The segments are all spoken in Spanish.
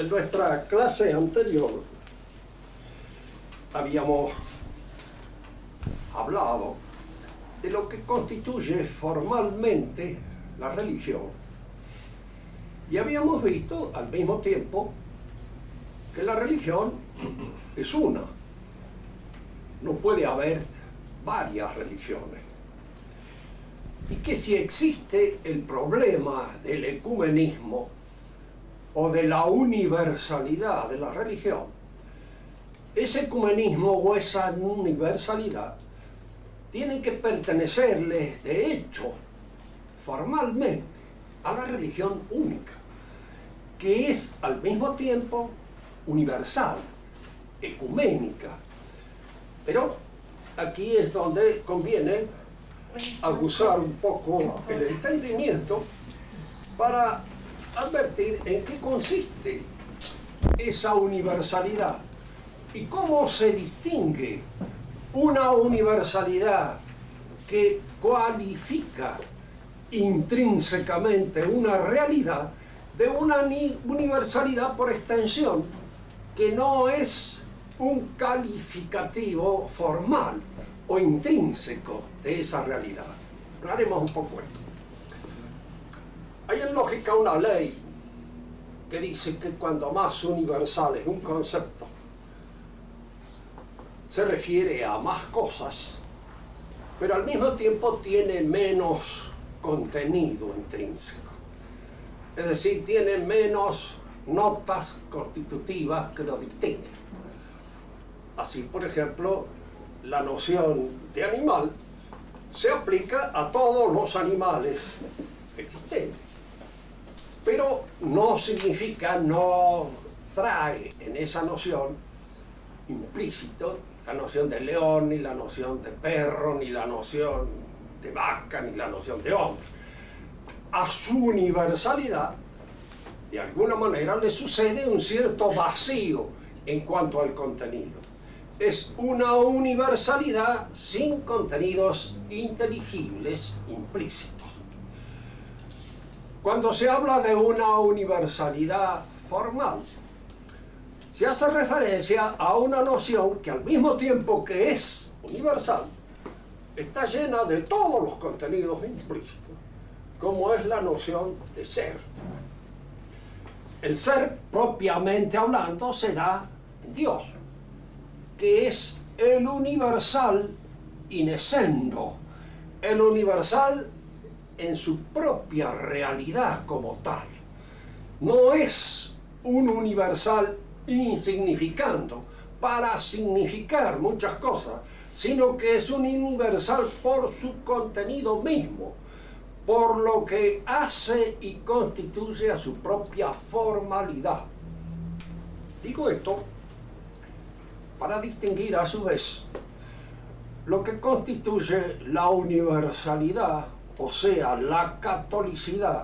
En nuestra clase anterior habíamos hablado de lo que constituye formalmente la religión. Y habíamos visto al mismo tiempo que la religión es una. No puede haber varias religiones. Y que si existe el problema del ecumenismo o de la universalidad de la religión, ese ecumenismo o esa universalidad tiene que pertenecerle, de hecho, formalmente, a la religión única, que es al mismo tiempo universal, ecuménica. Pero aquí es donde conviene aguzar un poco el entendimiento para advertir en qué consiste esa universalidad y cómo se distingue una universalidad que cualifica intrínsecamente una realidad de una universalidad por extensión que no es un calificativo formal o intrínseco de esa realidad. Aclaremos un poco esto. Hay en lógica una ley que dice que cuando más universal es un concepto, se refiere a más cosas, pero al mismo tiempo tiene menos contenido intrínseco. Es decir, tiene menos notas constitutivas que lo distinguen. Así, por ejemplo, la noción de animal se aplica a todos los animales existentes, pero no significa, no trae en esa noción implícito la noción de león, ni la noción de perro, ni la noción de vaca, ni la noción de hombre. A su universalidad, de alguna manera, le sucede un cierto vacío en cuanto al contenido. Es una universalidad sin contenidos inteligibles implícitos. Cuando se habla de una universalidad formal, se hace referencia a una noción que al mismo tiempo que es universal, está llena de todos los contenidos implícitos, como es la noción de ser. El ser, propiamente hablando, se da en Dios, que es el universal in essendo, el universal en su propia realidad como tal. No es un universal insignificando para significar muchas cosas, sino que es un universal por su contenido mismo, por lo que hace y constituye a su propia formalidad. Digo esto para distinguir a su vez lo que constituye la universalidad, o sea, la catolicidad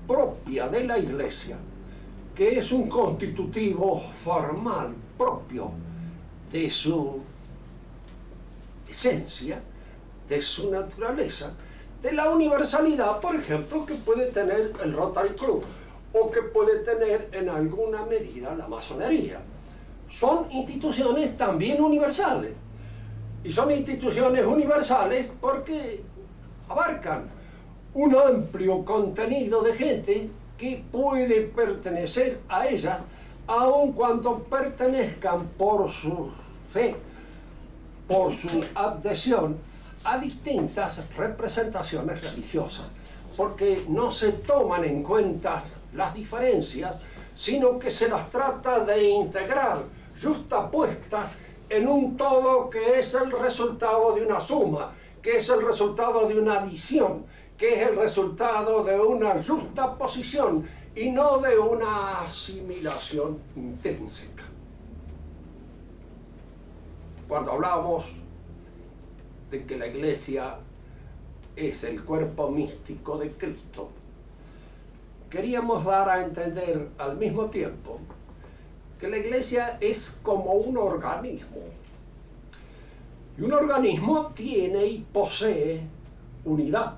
propia de la Iglesia, que es un constitutivo formal propio de su esencia, de su naturaleza, de la universalidad, por ejemplo, que puede tener el Rotary Club o que puede tener en alguna medida la masonería. Son instituciones también universales, y son instituciones universales porque abarcan un amplio contenido de gente que puede pertenecer a ellas, aun cuando pertenezcan por su fe, por su adhesión a distintas representaciones religiosas, porque no se toman en cuenta las diferencias, sino que se las trata de integrar, justapuestas en un todo que es el resultado de una suma, que es el resultado de una adición, que es el resultado de una justaposición y no de una asimilación intrínseca. Cuando hablamos de que la Iglesia es el cuerpo místico de Cristo, queríamos dar a entender al mismo tiempo que la Iglesia es como un organismo. Y un organismo tiene y posee unidad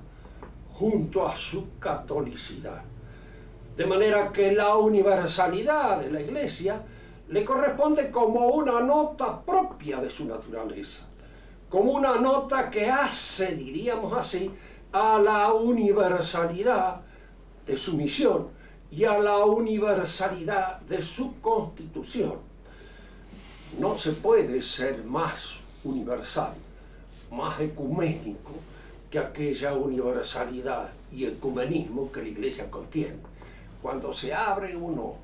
junto a su catolicidad. De manera que la universalidad de la Iglesia le corresponde como una nota propia de su naturaleza, como una nota que hace, diríamos así, a la universalidad de su misión y a la universalidad de su constitución. No se puede ser más universal, más ecuménico que aquella universalidad y ecumenismo que la Iglesia contiene. Cuando se abre uno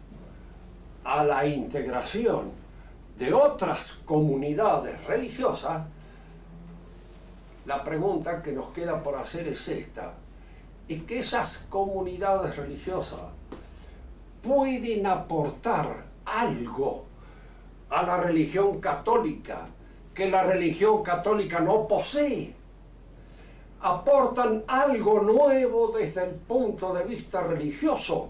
a la integración de otras comunidades religiosas, la pregunta que nos queda por hacer es esta: ¿es que esas comunidades religiosas pueden aportar algo a la religión católica que la religión católica no posee? ¿Aportan algo nuevo desde el punto de vista religioso?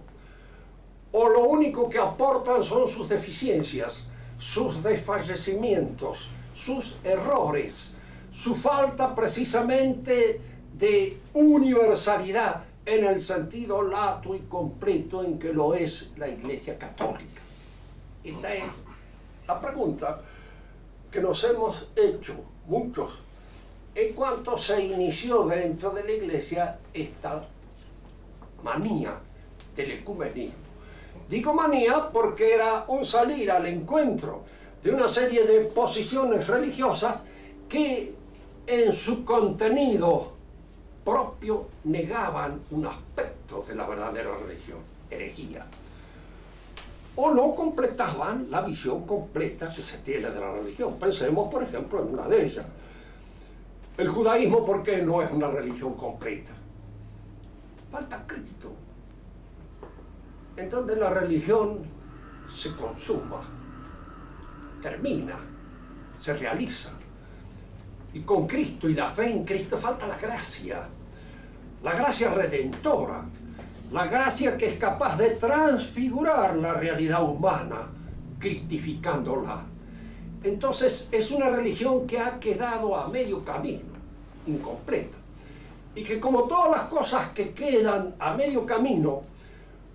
¿O lo único que aportan son sus deficiencias, sus desfallecimientos, sus errores, su falta precisamente de universalidad en el sentido lato y completo en que lo es la Iglesia Católica? Esta es la pregunta que nos hemos hecho muchos en cuanto se inició dentro de la Iglesia esta manía del ecumenismo. Digo manía porque era un salir al encuentro de una serie de posiciones religiosas que en su contenido propio negaban un aspecto de la verdadera religión, herejía, o no completaban la visión completa que se tiene de la religión. Pensemos, por ejemplo, en una de ellas. El judaísmo, ¿por qué no es una religión completa? Falta Cristo. Entonces la religión se consuma, termina, se realiza. Y con Cristo y la fe en Cristo falta la gracia redentora, la gracia que es capaz de transfigurar la realidad humana, cristificándola. Entonces es una religión que ha quedado a medio camino, incompleta, y que como todas las cosas que quedan a medio camino,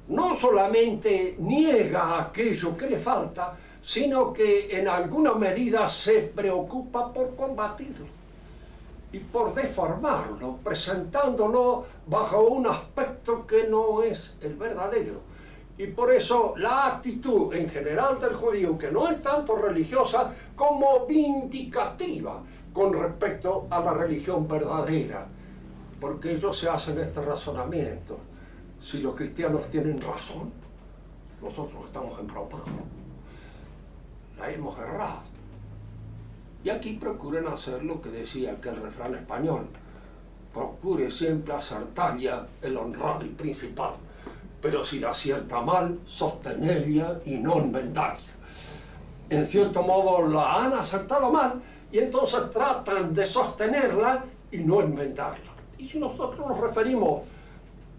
no solamente niega aquello que le falta, sino que en alguna medida se preocupa por combatirlo y por deformarlo, presentándolo bajo un aspecto que no es el verdadero. Y por eso la actitud en general del judío, que no es tanto religiosa como vindicativa con respecto a la religión verdadera, porque ellos se hacen este razonamiento: si los cristianos tienen razón, nosotros estamos en problema, la hemos errado. Y aquí procuren hacer lo que decía aquel refrán español: procure siempre acertalla el honrado y principal, pero si la acierta mal, sostenella y no enmendalla. En cierto modo la han acertado mal y entonces tratan de sostenerla y no enmendarla. Y si nosotros nos referimos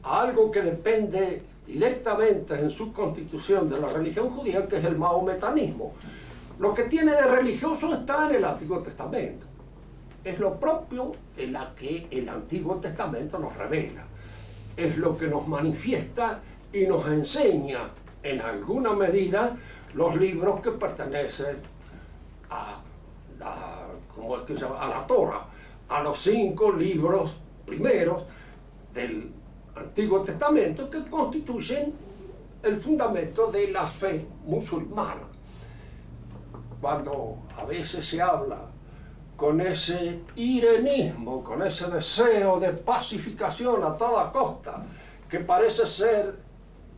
a algo que depende directamente en su constitución de la religión judía, que es el mahometanismo, lo que tiene de religioso está en el Antiguo Testamento. Es lo propio de la que el Antiguo Testamento nos revela. Es lo que nos manifiesta y nos enseña en alguna medida los libros que pertenecen a la, ¿cómo es que se llama?, a la Torah, a los 5 libros primeros del Antiguo Testamento, que constituyen el fundamento de la fe musulmana. Cuando a veces se habla con ese irenismo, con ese deseo de pacificación a toda costa, que parece ser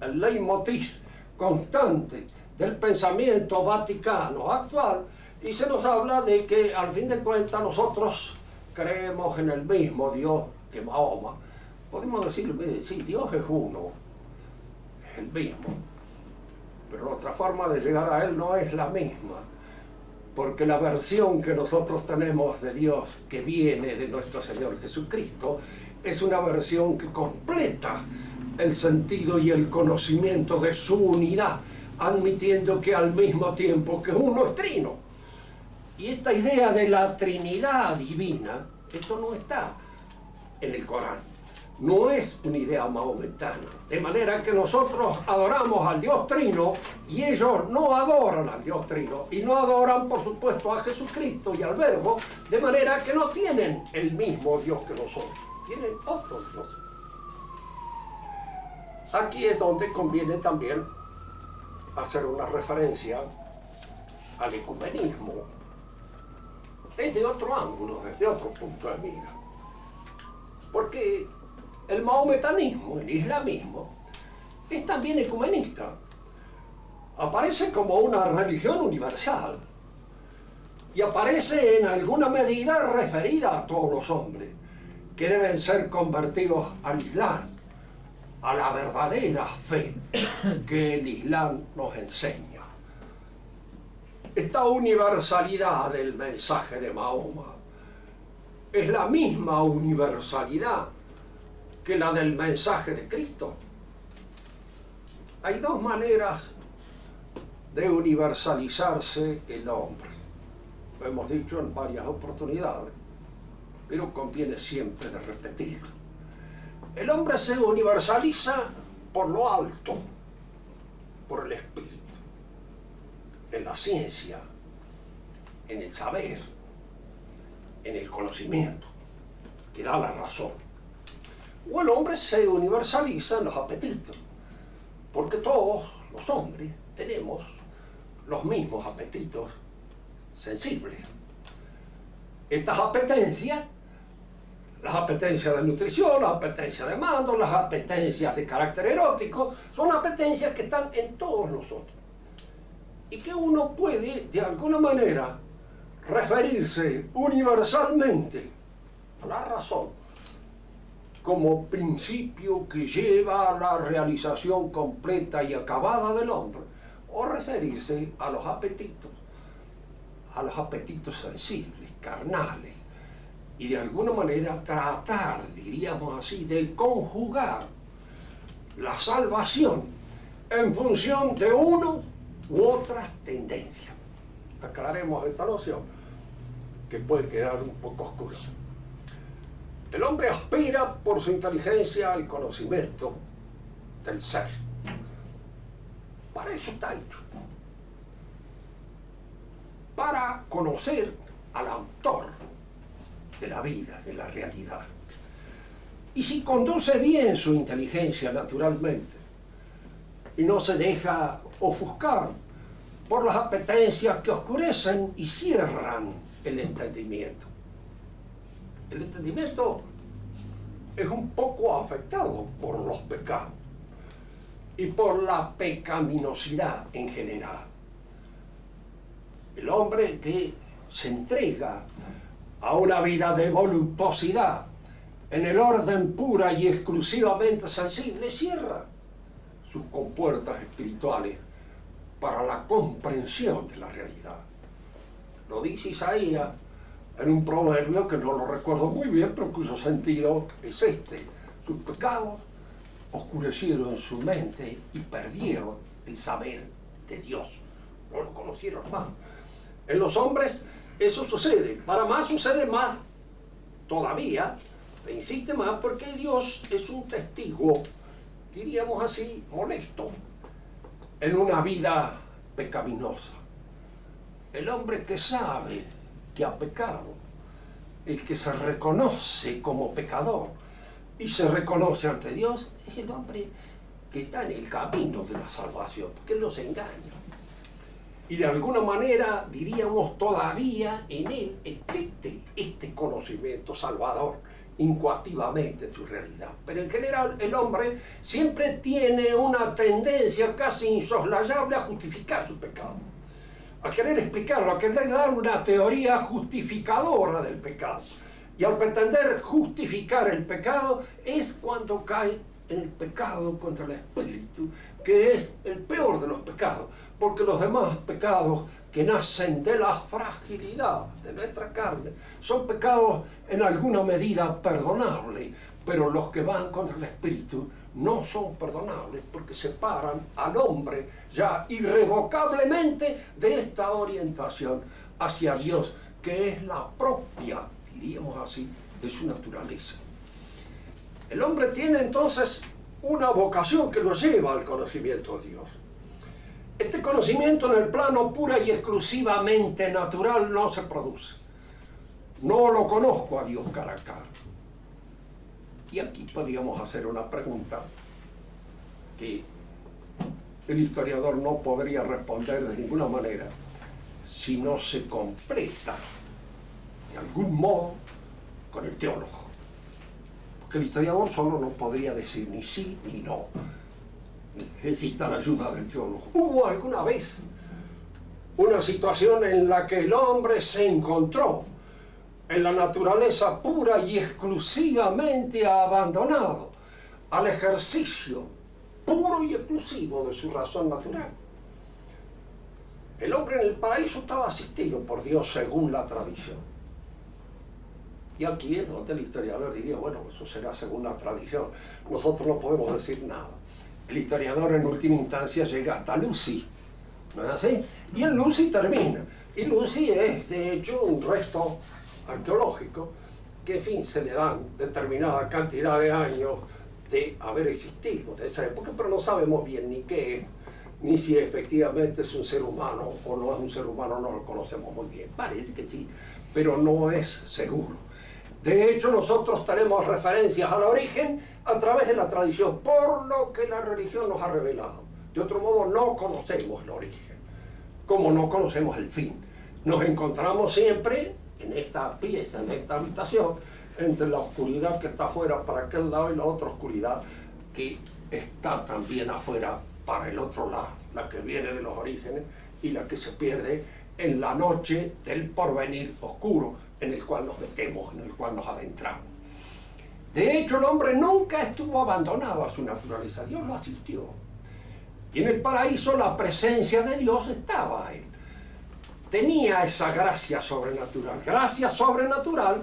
el leitmotiv constante del pensamiento vaticano actual, y se nos habla de que al fin de cuentas nosotros creemos en el mismo Dios que Mahoma. Podemos decir, sí, Dios es uno, es el mismo, pero nuestra forma de llegar a Él no es la misma, porque la versión que nosotros tenemos de Dios, que viene de nuestro Señor Jesucristo, es una versión que completa el sentido y el conocimiento de su unidad, admitiendo que al mismo tiempo que uno es trino. Y esta idea de la Trinidad divina, esto no está en el Corán. no es una idea maometana. De manera que nosotros adoramos al Dios Trino y ellos no adoran al Dios Trino. Y no adoran, por supuesto, a Jesucristo y al Verbo, de manera que no tienen el mismo Dios que nosotros. Tienen otro Dios. Aquí es donde conviene también hacer una referencia al ecumenismo desde otro ángulo, desde otro punto de mira. Porque el mahometanismo, el islamismo, es también ecumenista. Aparece como una religión universal y aparece en alguna medida referida a todos los hombres que deben ser convertidos al Islam, a la verdadera fe que el Islam nos enseña. Esta universalidad del mensaje de Mahoma es la misma universalidad que la del mensaje de Cristo. Hay dos maneras de universalizarse el hombre. Lo hemos dicho en varias oportunidades, pero conviene siempre de repetirlo. El hombre se universaliza por lo alto, por el espíritu, en la ciencia, en el saber, en el conocimiento, que da la razón. O el hombre se universaliza en los apetitos, porque todos los hombres tenemos los mismos apetitos sensibles. Estas apetencias, las apetencias de nutrición, las apetencias de mando, las apetencias de carácter erótico, son apetencias que están en todos nosotros. Y que uno puede, de alguna manera, referirse universalmente a la razón como principio que lleva a la realización completa y acabada del hombre, o referirse a los apetitos sensibles, carnales, y de alguna manera tratar, diríamos así, de conjugar la salvación en función de uno u otras tendencias. Aclaremos esta noción, que puede quedar un poco oscura. El hombre aspira por su inteligencia al conocimiento del ser. Para eso está hecho. Para conocer al autor de la vida, de la realidad. Y si conduce bien su inteligencia naturalmente, y no se deja ofuscar por las apetencias que oscurecen y cierran el entendimiento. El entendimiento es un poco afectado por los pecados y por la pecaminosidad en general. El hombre que se entrega a una vida de voluptuosidad en el orden pura y exclusivamente sensible cierra sus compuertas espirituales para la comprensión de la realidad. Lo dice Isaías en un proverbio que no lo recuerdo muy bien, pero cuyo sentido es este: sus pecados oscurecieron su mente y perdieron el saber de Dios, no lo conocieron más. En los hombres eso sucede, para más sucede más todavía, se insiste más porque Dios es un testigo, diríamos así, molesto, en una vida pecaminosa. El hombre que sabe que ha pecado, el que se reconoce como pecador y se reconoce ante Dios, es el hombre que está en el camino de la salvación, porque Él nos engaña. Y de alguna manera, diríamos, todavía en Él existe este conocimiento salvador, incoativamente de su realidad. Pero en general el hombre siempre tiene una tendencia casi insoslayable a justificar su pecado, a querer explicarlo, a querer dar una teoría justificadora del pecado. Y al pretender justificar el pecado es cuando cae en el pecado contra el espíritu, que es el peor de los pecados, porque los demás pecados que nacen de la fragilidad de nuestra carne son pecados en alguna medida perdonables, pero los que van contra el espíritu no son perdonables porque separan al hombre ya irrevocablemente de esta orientación hacia Dios, que es la propia, diríamos así, de su naturaleza. El hombre tiene entonces una vocación que lo lleva al conocimiento de Dios. Este conocimiento en el plano pura y exclusivamente natural no se produce. No lo conozco a Dios cara a cara. Y aquí podríamos hacer una pregunta que el historiador no podría responder de ninguna manera si no se completa de algún modo con el teólogo. Porque el historiador solo no podría decir ni sí ni no. Necesita la ayuda del teólogo. ¿Hubo alguna vez una situación en la que el hombre se encontró en la naturaleza pura y exclusivamente abandonado al ejercicio puro y exclusivo de su razón natural? El hombre en el paraíso estaba asistido por Dios según la tradición. Y aquí es donde el historiador diría, bueno, eso será según la tradición. Nosotros no podemos decir nada. El historiador en última instancia llega hasta Lucy, ¿no es así? Y en Lucy termina. Y Lucy es, de hecho, un resto arqueológico que, en fin, se le dan determinada cantidad de años de haber existido en esa época, pero no sabemos bien ni qué es, ni si efectivamente es un ser humano o no es un ser humano, no lo conocemos muy bien. Parece que sí, pero no es seguro. De hecho, nosotros tenemos referencias al origen a través de la tradición, por lo que la religión nos ha revelado. De otro modo, no conocemos el origen, como no conocemos el fin. Nos encontramos siempre en esta pieza, en esta habitación, entre la oscuridad que está afuera para aquel lado y la otra oscuridad que está también afuera para el otro lado, la que viene de los orígenes y la que se pierde en la noche del porvenir oscuro en el cual nos metemos, en el cual nos adentramos. De hecho, el hombre nunca estuvo abandonado a su naturaleza, Dios lo asistió. Y en el paraíso la presencia de Dios estaba ahí. Tenía esa gracia sobrenatural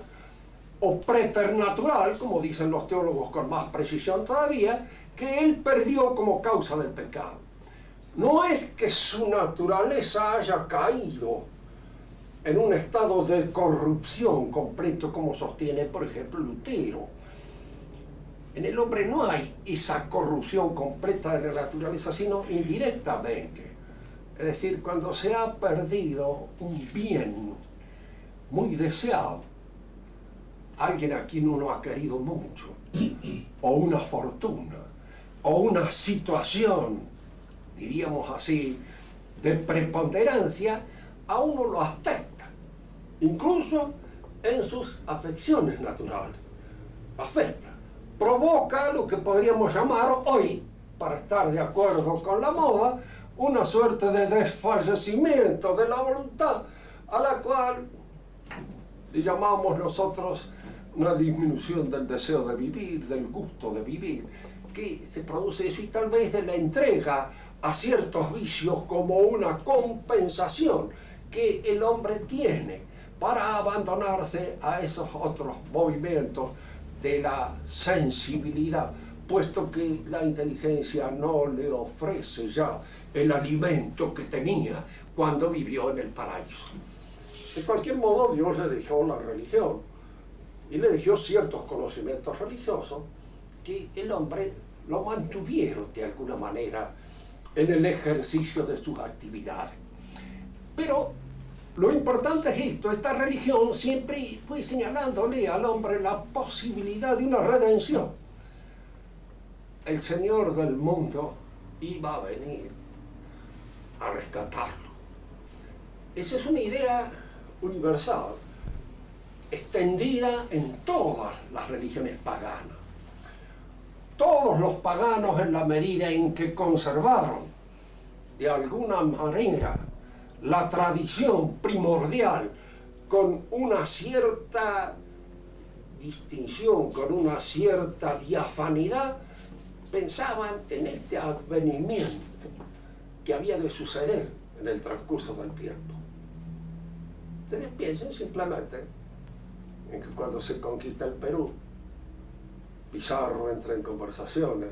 o preternatural, como dicen los teólogos con más precisión todavía, que él perdió como causa del pecado. No es que su naturaleza haya caído en un estado de corrupción completo, como sostiene, por ejemplo, Lutero. En el hombre no hay esa corrupción completa de la naturaleza, sino indirectamente. Es decir, cuando se ha perdido un bien muy deseado, alguien a quien uno ha querido mucho, o una fortuna, o una situación, diríamos así, de preponderancia, a uno lo afecta, incluso en sus afecciones naturales. Afecta, provoca lo que podríamos llamar hoy, para estar de acuerdo con la moda, una suerte de desfallecimiento de la voluntad, a la cual le llamamos nosotros una disminución del deseo de vivir, del gusto de vivir, que se produce eso, y tal vez de la entrega a ciertos vicios como una compensación que el hombre tiene para abandonarse a esos otros movimientos de la sensibilidad, puesto que la inteligencia no le ofrece ya el alimento que tenía cuando vivió en el paraíso. De cualquier modo, Dios le dejó la religión y le dejó ciertos conocimientos religiosos que el hombre lo mantuvieron de alguna manera en el ejercicio de sus actividades. Pero lo importante es esto: esta religión siempre fue señalándole al hombre la posibilidad de una redención. El Señor del mundo iba a venir a rescatarlo. Esa es una idea universal, extendida en todas las religiones paganas. Todos los paganos, en la medida en que conservaron de alguna manera la tradición primordial con una cierta distinción, con una cierta diafanidad, pensaban en este advenimiento que había de suceder en el transcurso del tiempo. Ustedes piensen simplemente en que cuando se conquista el Perú, Pizarro entra en conversaciones,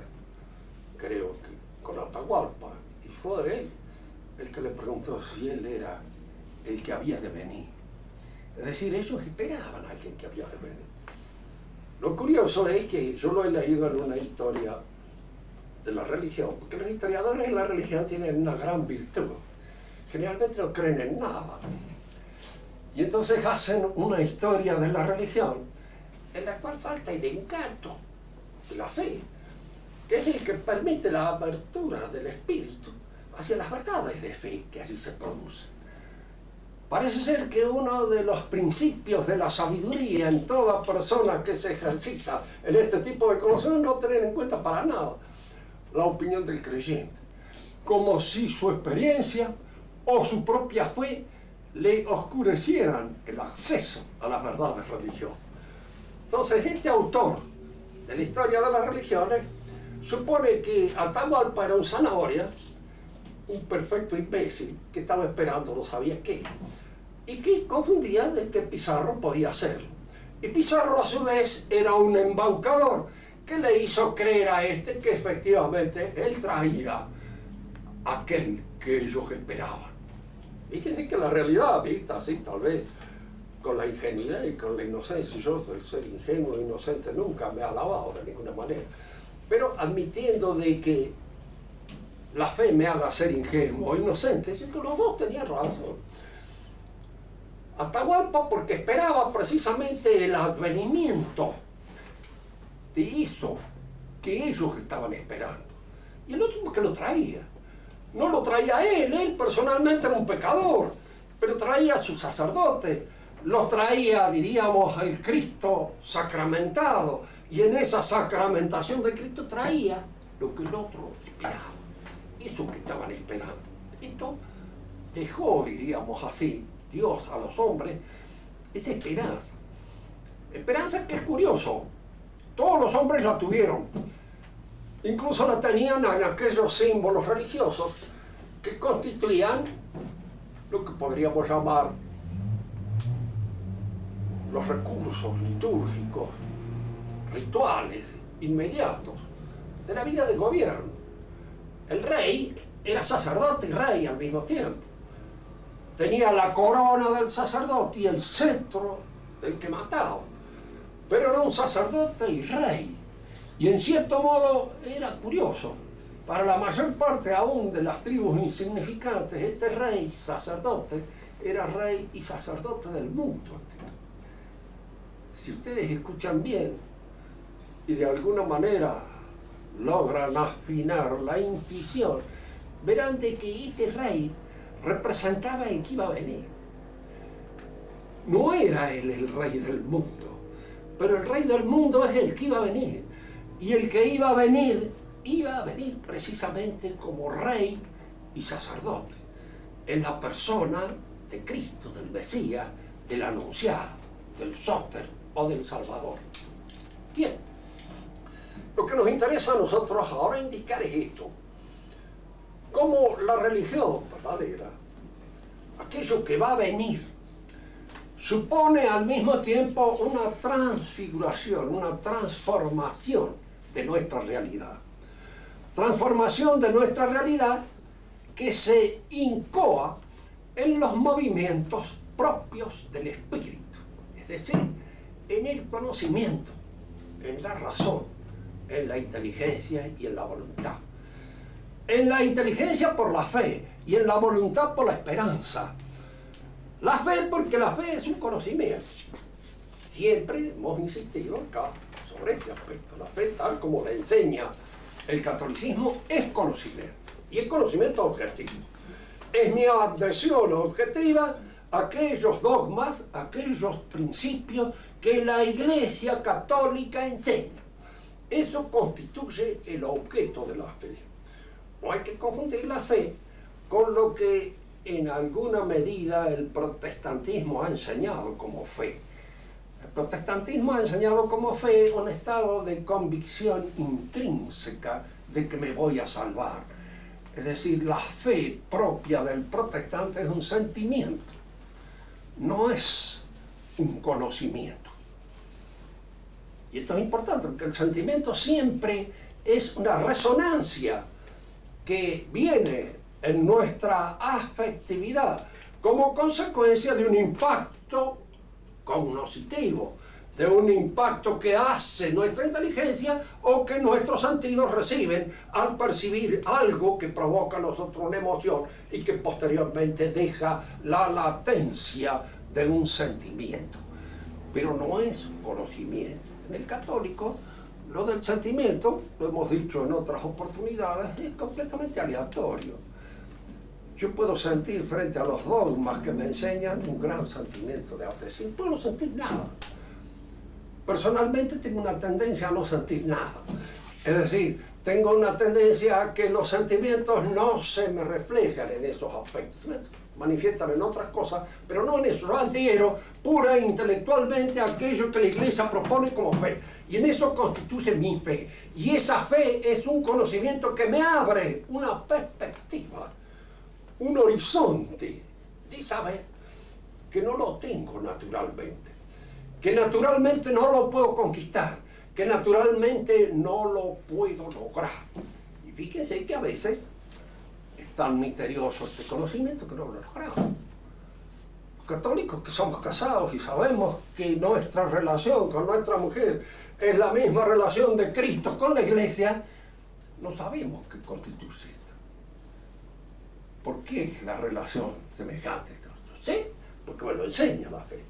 creo que con Atahualpa, y fue él el que le preguntó si él era el que había de venir. Es decir, ellos esperaban a alguien que había de venir. Lo curioso es que yo lo he leído en una historia de la religión, porque los historiadores de la religión tienen una gran virtud. Generalmente no creen en nada. Y entonces hacen una historia de la religión en la cual falta el encanto de la fe, que es el que permite la apertura del espíritu hacia las verdades de fe que allí se producen. Parece ser que uno de los principios de la sabiduría en toda persona que se ejercita en este tipo de conocimiento no tener en cuenta para nada la opinión del creyente, como si su experiencia o su propia fe le oscurecieran el acceso a las verdades religiosas. Entonces, este autor de la historia de las religiones supone que Atahualpa era un zanahoria, un perfecto imbécil que estaba esperando no sabía qué, y que confundía de que Pizarro podía hacerlo. Y Pizarro a su vez era un embaucador que le hizo creer a este que efectivamente él traía aquel que ellos esperaban. Fíjense que la realidad, vista así tal vez con la ingenuidad y con la inocencia, yo de ser ingenuo e inocente nunca me he alabado de ninguna manera, pero admitiendo de que la fe me haga ser ingenuo o inocente, es que los dos tenían razón. Atahualpa porque esperaba precisamente el advenimiento de eso que ellos estaban esperando, y el otro porque lo traía. No lo traía él personalmente era un pecador, pero traía a su sacerdote, lo traía, diríamos, al Cristo sacramentado, y en esa sacramentación de Cristo traía lo que el otro esperaba, eso que estaban esperando. Esto dejó, diríamos así, Dios a los hombres esa esperanza. Esperanza que es curioso, todos los hombres la tuvieron. Incluso la tenían en aquellos símbolos religiosos que constituían lo que podríamos llamar los recursos litúrgicos, rituales inmediatos de la vida del gobierno. El rey era sacerdote y rey al mismo tiempo. Tenía la corona del sacerdote y el cetro del que mataba, pero era un sacerdote y rey. Y en cierto modo era curioso, para la mayor parte aún de las tribus insignificantes, este rey, sacerdote, era rey y sacerdote del mundo. Si ustedes escuchan bien y de alguna manera logran afinar la intuición, verán de que este rey representaba el que iba a venir. No era él el rey del mundo, pero el rey del mundo es el que iba a venir. Y el que iba a venir precisamente como rey y sacerdote, en la persona de Cristo, del Mesías, del anunciado, del sóter o del Salvador. Bien, lo que nos interesa a nosotros ahora indicar es esto: cómo la religión verdadera, aquello que va a venir, supone al mismo tiempo una transfiguración, una transformación de nuestra realidad. Transformación de nuestra realidad que se incoa en los movimientos propios del espíritu, es decir, en el conocimiento, en la razón, en la inteligencia y en la voluntad. En la inteligencia por la fe y en la voluntad por la esperanza. La fe porque la fe es un conocimiento. Siempre hemos insistido acá sobre este aspecto. La fe, tal como la enseña el catolicismo, es conocimiento. Y es conocimiento objetivo. Es mi adhesión objetiva a aquellos dogmas, a aquellos principios que la Iglesia Católica enseña. Eso constituye el objeto de la fe. No hay que confundir la fe con lo que en alguna medida el protestantismo ha enseñado como fe. El protestantismo ha enseñado como fe un estado de convicción intrínseca de que me voy a salvar. Es decir, la fe propia del protestante es un sentimiento, no es un conocimiento. Y esto es importante, porque el sentimiento siempre es una resonancia que viene en nuestra afectividad como consecuencia de un impacto cognoscitivo, de un impacto que hace nuestra inteligencia o que nuestros sentidos reciben al percibir algo que provoca a nosotros una emoción y que posteriormente deja la latencia de un sentimiento. Pero no es conocimiento. En el católico, lo del sentimiento, lo hemos dicho en otras oportunidades, es completamente aleatorio. Yo puedo sentir frente a los dogmas que me enseñan un gran sentimiento de adhesión. No puedo sentir nada. Personalmente tengo una tendencia a no sentir nada. Es decir, tengo una tendencia a que los sentimientos no se me reflejan en esos aspectos. Se manifiestan en otras cosas, pero no en eso. Yo adhiero pura e intelectualmente a aquello que la Iglesia propone como fe. Y en eso constituye mi fe. Y esa fe es un conocimiento que me abre una perspectiva, un horizonte de saber que no lo tengo naturalmente, que naturalmente no lo puedo conquistar, que naturalmente no lo puedo lograr. Y fíjense que a veces es tan misterioso este conocimiento que no lo logramos. Los católicos que somos casados y sabemos que nuestra relación con nuestra mujer es la misma relación de Cristo con la Iglesia, no sabemos qué constituye esto. ¿Por qué es la relación semejante? Sé, porque me lo enseña la fe.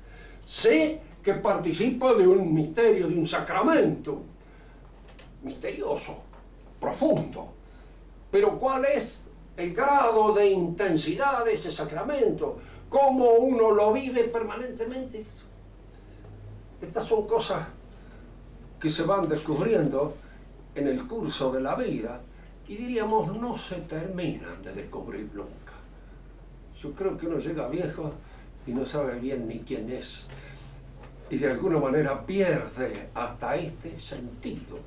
Sé que participo de un misterio, de un sacramento misterioso, profundo. Pero ¿cuál es el grado de intensidad de ese sacramento? ¿Cómo uno lo vive permanentemente? Estas son cosas que se van descubriendo en el curso de la vida y diríamos no se terminan de descubrir nunca. Yo creo que uno llega viejo y no sabe bien ni quién es. Y de alguna manera pierde hasta este sentido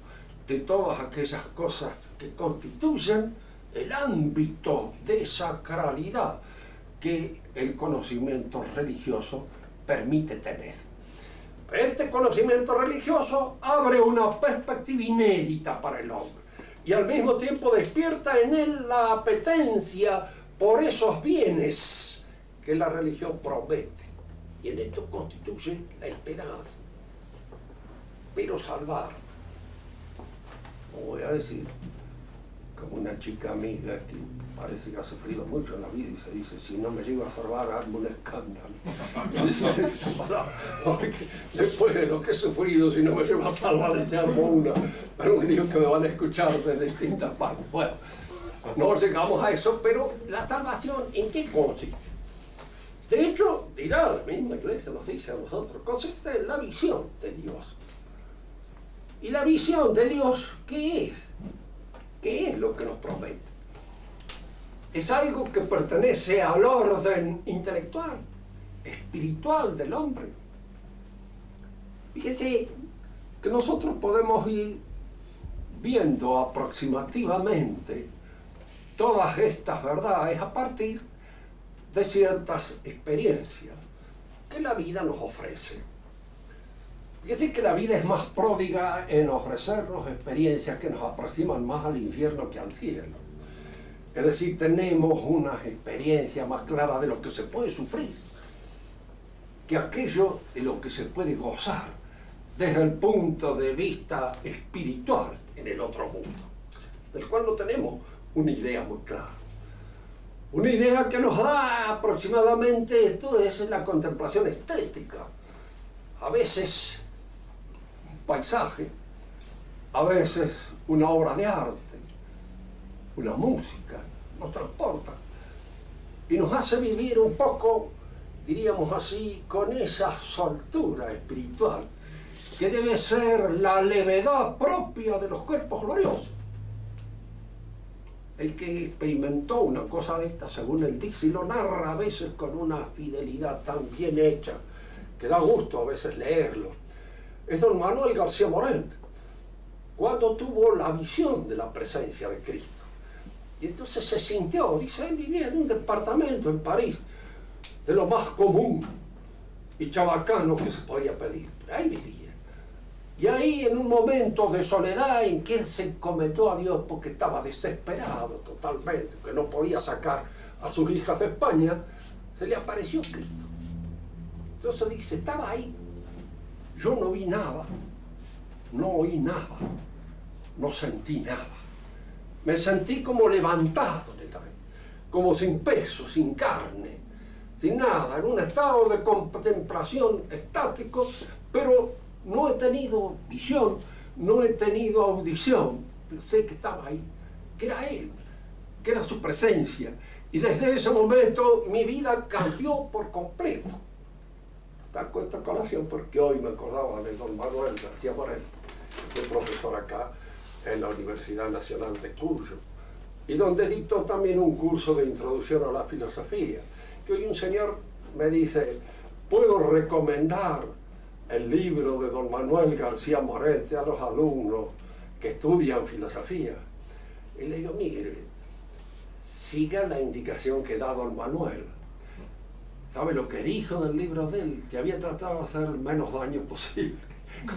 de todas aquellas cosas que constituyen el ámbito de sacralidad que el conocimiento religioso permite tener. Este conocimiento religioso abre una perspectiva inédita para el hombre y al mismo tiempo despierta en él la apetencia por esos bienes que la religión promete. Y en esto constituye la esperanza. Pero salvar, como voy a decir, como una chica amiga que parece que ha sufrido mucho en la vida y se dice, si no me llego a salvar, hazme un escándalo. Porque después de lo que he sufrido, si no me llevo a salvar, te armo un lío que me van a escuchar de distintas partes. Bueno, no llegamos a eso, pero la salvación, ¿en qué consiste? De hecho, dirá la misma Iglesia, nos dice a nosotros, consiste en la visión de Dios. ¿Y la visión de Dios qué es? ¿Qué es lo que nos promete? Es algo que pertenece al orden intelectual, espiritual del hombre. Fíjense que nosotros podemos ir viendo aproximativamente todas estas verdades a partir de ciertas experiencias que la vida nos ofrece. Fíjense que la vida es más pródiga en ofrecernos experiencias que nos aproximan más al infierno que al cielo. Es decir, tenemos una experiencia más clara de lo que se puede sufrir que aquello de lo que se puede gozar desde el punto de vista espiritual en el otro mundo, del cual no tenemos una idea muy clara. Una idea que nos da aproximadamente esto es la contemplación estética. A veces un paisaje, a veces una obra de arte, una música, nos transporta y nos hace vivir un poco, diríamos así, con esa soltura espiritual que debe ser la levedad propia de los cuerpos gloriosos. El que experimentó una cosa de esta, según él dice, y lo narra a veces con una fidelidad tan bien hecha que da gusto a veces leerlo, es don Manuel García Morente, cuando tuvo la visión de la presencia de Cristo. Y entonces se sintió, dice, él vivía en un departamento en París, de lo más común y chabacano que se podía pedir. Pero ahí vivía. Y ahí, en un momento de soledad en que él se encomendó a Dios porque estaba desesperado totalmente, que no podía sacar a sus hijas de España, se le apareció Cristo. Entonces dice, estaba ahí, yo no vi nada, no oí nada, no sentí nada. Me sentí como levantado en el aire, como sin peso, sin carne, sin nada, en un estado de contemplación estático, pero no he tenido visión, no he tenido audición. Sé que estaba ahí, que era Él, que era su presencia. Y desde ese momento mi vida cambió por completo. Saco esta colación porque hoy me acordaba de don Manuel García Moreno, que es profesor acá en la Universidad Nacional de Cuyo, y donde dictó también un curso de introducción a la filosofía, que hoy un señor me dice, ¿puedo recomendar el libro de don Manuel García Morente a los alumnos que estudian filosofía? Y le digo, mire, siga la indicación que da don Manuel. ¿Sabe lo que dijo del libro de él? Que había tratado de hacer el menos daño posible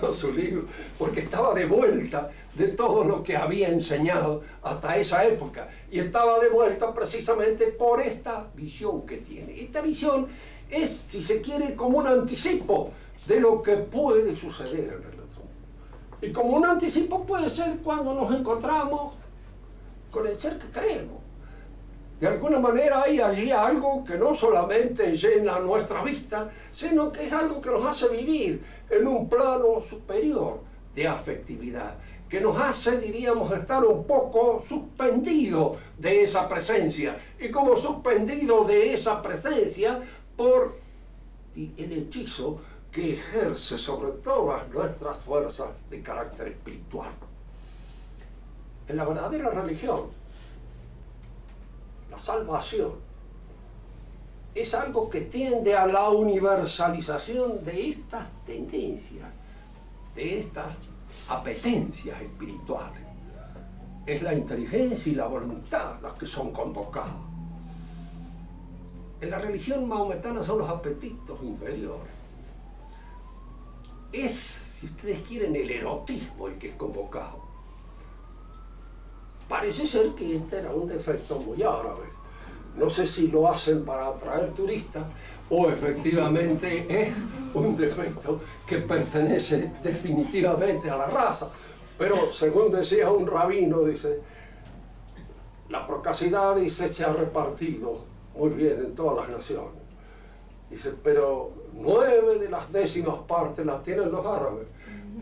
con su libro, porque estaba de vuelta de todo lo que había enseñado hasta esa época, y estaba de vuelta precisamente por esta visión que tiene. Esta visión es, si se quiere, como un anticipo de lo que puede suceder en el otro mundo. Y como un anticipo puede ser cuando nos encontramos con el ser que creemos. De alguna manera hay allí algo que no solamente llena nuestra vista, sino que es algo que nos hace vivir en un plano superior de afectividad, que nos hace, diríamos, estar un poco suspendido de esa presencia, y como suspendido de esa presencia por el hechizo que ejerce sobre todas nuestras fuerzas de carácter espiritual. En la verdadera religión, la salvación es algo que tiende a la universalización de estas tendencias, de estas apetencias espirituales. Es la inteligencia y la voluntad las que son convocadas. En la religión maometana son los apetitos inferiores. Es, si ustedes quieren, el erotismo el que es convocado. Parece ser que este era un defecto muy árabe. No sé si lo hacen para atraer turistas o efectivamente es un defecto que pertenece definitivamente a la raza. Pero según decía un rabino, dice, la procacidad, dice, se ha repartido muy bien en todas las naciones. Dice, pero 9 de las 10ª partes las tienen los árabes.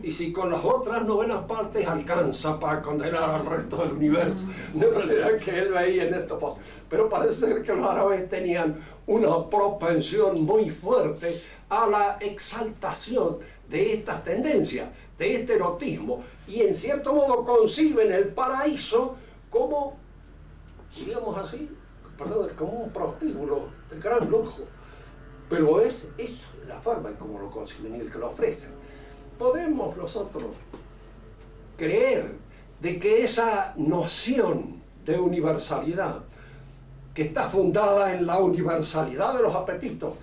Y si con las otras 9 partes alcanza para condenar al resto del universo, de manera que él veía en esto. Pero parece ser que los árabes tenían una propensión muy fuerte a la exaltación de estas tendencias, de este erotismo, y en cierto modo conciben el paraíso como, diríamos así, perdón, como un prostíbulo de gran lujo. Pero es eso, la forma en cómo lo conciben y el que lo ofrecen. Podemos nosotros creer de que esa noción de universalidad, que está fundada en la universalidad de los apetitos,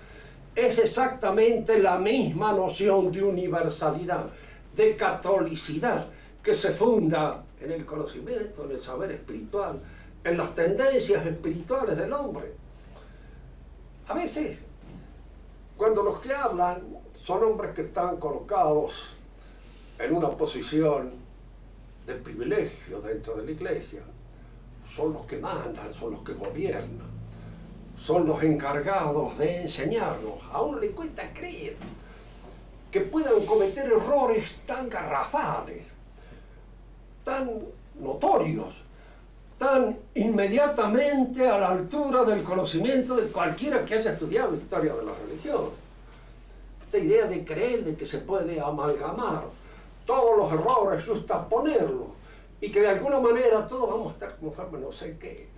es exactamente la misma noción de universalidad, de catolicidad, que se funda en el conocimiento, en el saber espiritual, en las tendencias espirituales del hombre. A veces, cuando los que hablan son hombres que están colocados en una posición de privilegio dentro de la iglesia, son los que mandan, son los que gobiernan, son los encargados de enseñarnos. A uno le cuesta creer que puedan cometer errores tan garrafales, tan notorios, tan inmediatamente a la altura del conocimiento de cualquiera que haya estudiado historia de la religión. Esta idea de creer de que se puede amalgamar todos los errores, justaponerlos, y que de alguna manera todos vamos a estar conformes, no sé qué.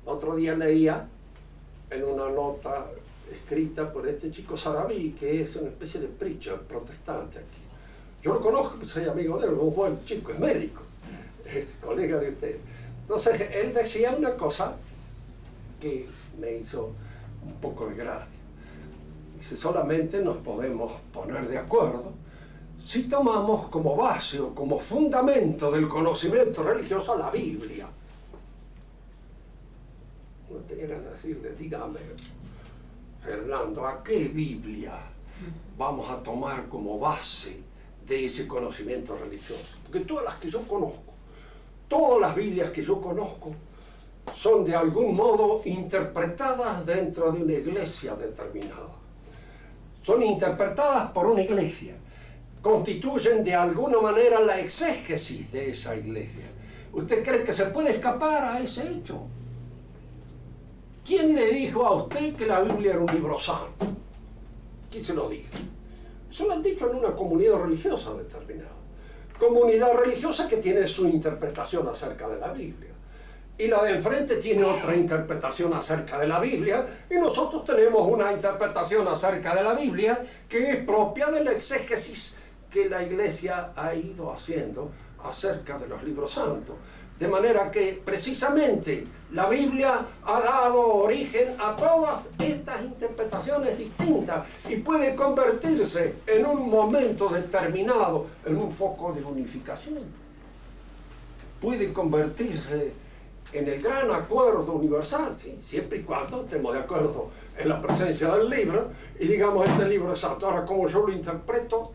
Otro día leía en una nota escrita por este chico Sarabí, que es una especie de preacher protestante aquí. Yo lo conozco, soy amigo de él, un buen chico, es médico, es colega de usted. Entonces él decía una cosa que me hizo un poco de gracia. Dice, solamente nos podemos poner de acuerdo si tomamos como base o como fundamento del conocimiento religioso la Biblia. No tenía ganas de decirle, dígame, Fernando, ¿a qué Biblia? vamos a tomar como base de ese conocimiento religioso. Porque todas las que yo conozco, todas las Biblias que yo conozco, son de algún modo interpretadas dentro de una iglesia determinada. Son interpretadas por una iglesia. Constituyen de alguna manera la exégesis de esa iglesia. ¿Usted cree que se puede escapar a ese hecho? ¿Quién le dijo a usted que la Biblia era un libro santo? ¿Quién se lo dijo? Eso lo han dicho en una comunidad religiosa determinada. Comunidad religiosa que tiene su interpretación acerca de la Biblia. Y la de enfrente tiene otra interpretación acerca de la Biblia, y nosotros tenemos una interpretación acerca de la Biblia que es propia de la exégesis que la Iglesia ha ido haciendo acerca de los libros santos. De manera que precisamente la Biblia ha dado origen a todas estas interpretaciones distintas y puede convertirse en un momento determinado en un foco de unificación. Puede convertirse en el gran acuerdo universal, ¿sí? Siempre y cuando estemos de acuerdo en la presencia del libro y digamos este libro es santo. Ahora, como yo lo interpreto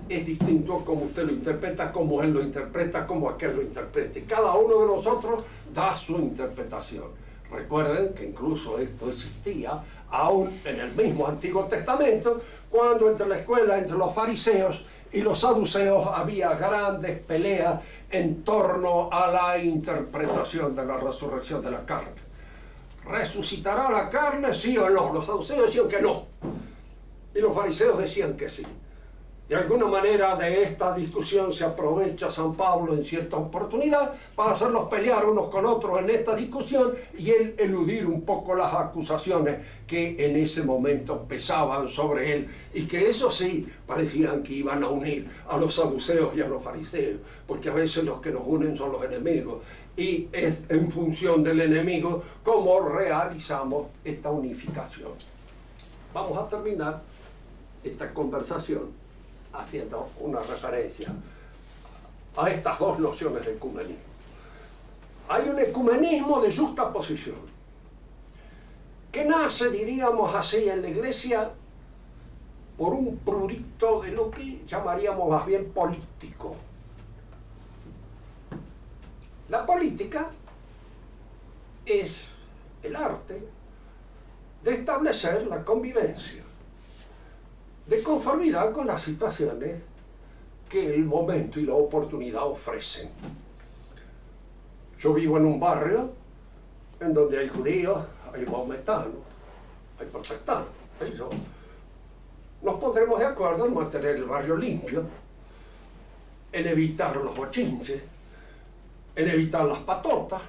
es distinto como usted lo interpreta, como él lo interpreta, como aquel lo interprete. Cada uno de nosotros da su interpretación. Recuerden que incluso esto existía aún en el mismo Antiguo Testamento, cuando entre la escuela, entre los fariseos y los saduceos había grandes peleas en torno a la interpretación de la resurrección de la carne. ¿Resucitará la carne, sí o no? Los saduceos decían que no, y los fariseos decían que sí. De alguna manera de esta discusión se aprovecha San Pablo en cierta oportunidad para hacerlos pelear unos con otros en esta discusión y él eludir un poco las acusaciones que en ese momento pesaban sobre él y que eso sí parecían que iban a unir a los saduceos y a los fariseos, porque a veces los que nos unen son los enemigos y es en función del enemigo como realizamos esta unificación. Vamos a terminar esta conversación haciendo una referencia a estas dos nociones de ecumenismo. Hay un ecumenismo de justaposición que nace, diríamos así, en la Iglesia por un prurito de lo que llamaríamos más bien político. La política es el arte de establecer la convivencia de conformidad con las situaciones que el momento y la oportunidad ofrecen. Yo vivo en un barrio en donde hay judíos, hay maometanos, hay protestantes. ¿Sí? Nos pondremos de acuerdo en mantener el barrio limpio, en evitar los bochinches, en evitar las patotas,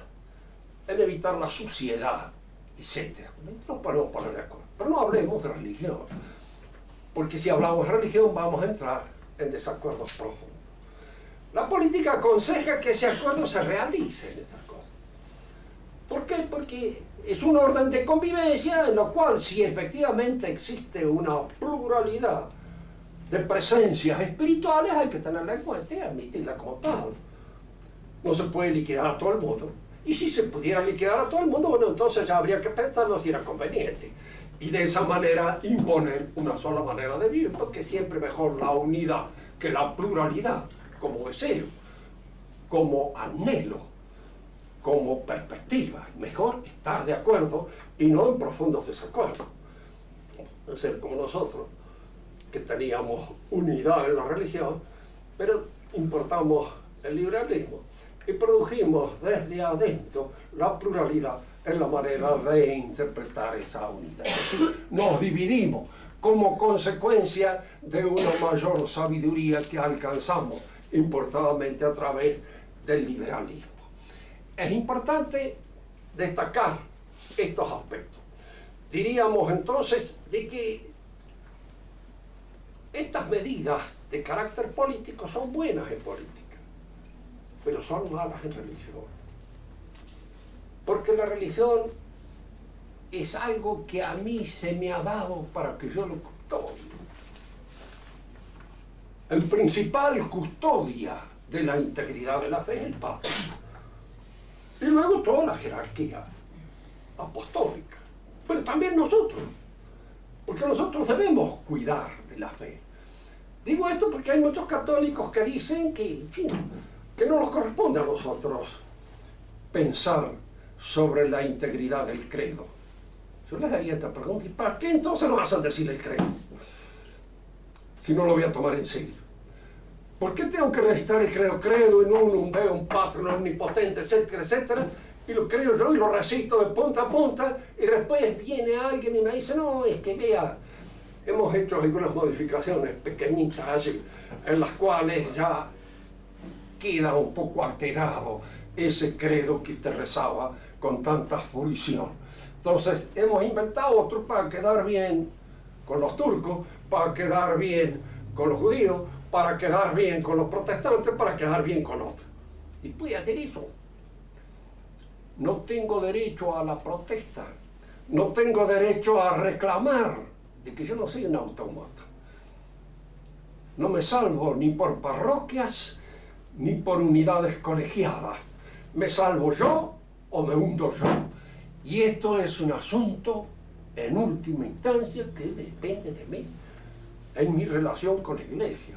en evitar la suciedad, etc. Nos podemos poner de acuerdo. Pero no hablemos de religión, porque si hablamos de religión vamos a entrar en desacuerdos profundos. La política aconseja que ese acuerdo se realice en esas cosas. ¿Por qué? Porque es un orden de convivencia en lo cual si efectivamente existe una pluralidad de presencias espirituales hay que tenerla en cuenta y admitirla como tal. No se puede liquidar a todo el mundo. Y si se pudiera liquidar a todo el mundo, bueno, entonces ya habría que pensarlo si era conveniente. Y de esa manera imponer una sola manera de vivir, porque siempre mejor la unidad que la pluralidad, como deseo, como anhelo, como perspectiva. Mejor estar de acuerdo y no en profundos desacuerdos. No ser como nosotros, que teníamos unidad en la religión, pero importamos el liberalismo y produjimos desde adentro la pluralidad en la manera de interpretar esa unidad. Es decir, nos dividimos como consecuencia de una mayor sabiduría que alcanzamos importadamente a través del liberalismo. Es importante destacar estos aspectos. Diríamos entonces de que estas medidas de carácter político son buenas en política, pero son malas en religión. Porque la religión es algo que a mí se me ha dado para que yo lo custodie. El principal custodia de la integridad de la fe es el Papa. Y luego toda la jerarquía apostólica. Pero también nosotros, porque nosotros debemos cuidar de la fe. Digo esto porque hay muchos católicos que dicen que, en fin, que no nos corresponde a nosotros pensar sobre la integridad del credo. Yo les haría esta pregunta: ¿y para qué entonces nos hacen decir el credo? Si no lo voy a tomar en serio. ¿Por qué tengo que recitar el credo? Credo in unum Deum Patrum omnipotente, etcétera, etcétera, y lo creo yo y lo recito de punta a punta, y después viene alguien y me dice: no, es que vea, hemos hecho algunas modificaciones pequeñitas allí, en las cuales ya queda un poco alterado ese credo que te rezaba con tanta fruición. Entonces hemos inventado otro para quedar bien con los turcos, para quedar bien con los judíos, para quedar bien con los protestantes, para quedar bien con otros. Si puede hacer eso, no tengo derecho a la protesta, no tengo derecho a reclamar de que yo no soy un autómata. No me salvo ni por parroquias ni por unidades colegiadas. Me salvo yo o me hundo yo. Y esto es un asunto, en última instancia, que depende de mí, en mi relación con la Iglesia.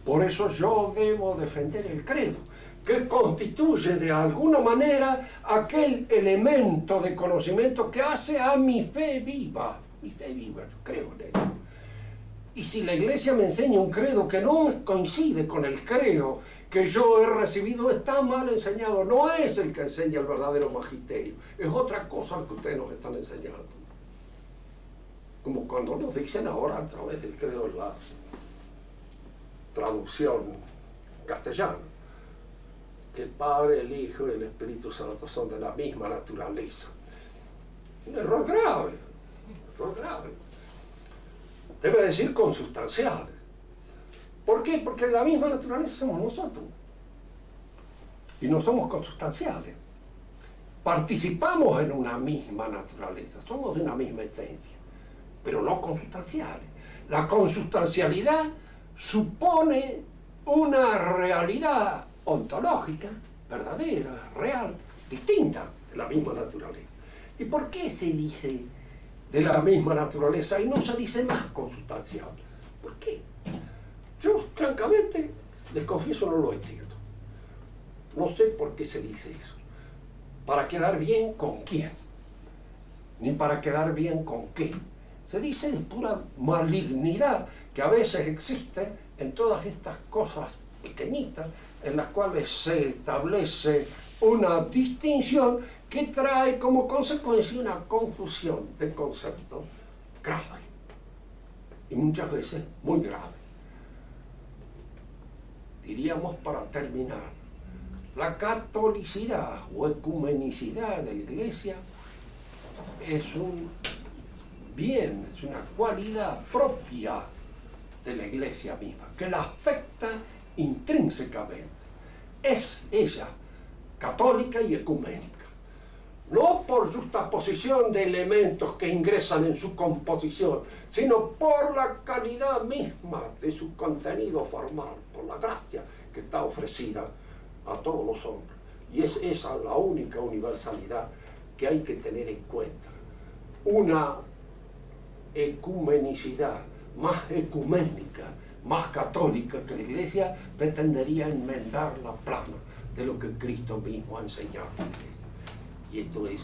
Por eso yo debo defender el credo, que constituye de alguna manera aquel elemento de conocimiento que hace a mi fe viva. Mi fe viva, yo creo en ello. Y si la Iglesia me enseña un credo que no coincide con el credo que yo he recibido, está mal enseñado. No es el que enseña el verdadero magisterio, es otra cosa lo que ustedes nos están enseñando. Como cuando nos dicen ahora a través del credo en la traducción castellana, que el Padre, el Hijo y el Espíritu Santo son de la misma naturaleza. Un error grave, un error grave. Debe decir consustanciales. ¿Por qué? Porque de la misma naturaleza somos nosotros. Y no somos consustanciales. Participamos en una misma naturaleza, somos de una misma esencia, pero no consustanciales. La consustancialidad supone una realidad ontológica, verdadera, real, distinta de la misma naturaleza. ¿Y por qué se dice de la misma naturaleza y no se dice más consustancial? ¿Por qué? Yo, francamente, les confieso, no lo entiendo. No sé por qué se dice eso. ¿Para quedar bien con quién? Ni para quedar bien con qué. Se dice de pura malignidad que a veces existe en todas estas cosas pequeñitas en las cuales se establece una distinción que trae como consecuencia una confusión de conceptos grave y muchas veces muy grave. Diríamos, para terminar, la catolicidad o ecumenicidad de la Iglesia es un bien, es una cualidad propia de la Iglesia misma, que la afecta intrínsecamente. Es ella católica y ecuménica, no por justaposición de elementos que ingresan en su composición, sino por la calidad misma de su contenido formal, por la gracia que está ofrecida a todos los hombres. Y es esa la única universalidad que hay que tener en cuenta. Una ecumenicidad más ecuménica, más católica, que la Iglesia pretendería enmendar la plana de lo que Cristo mismo ha enseñado a la Iglesia. Y esto es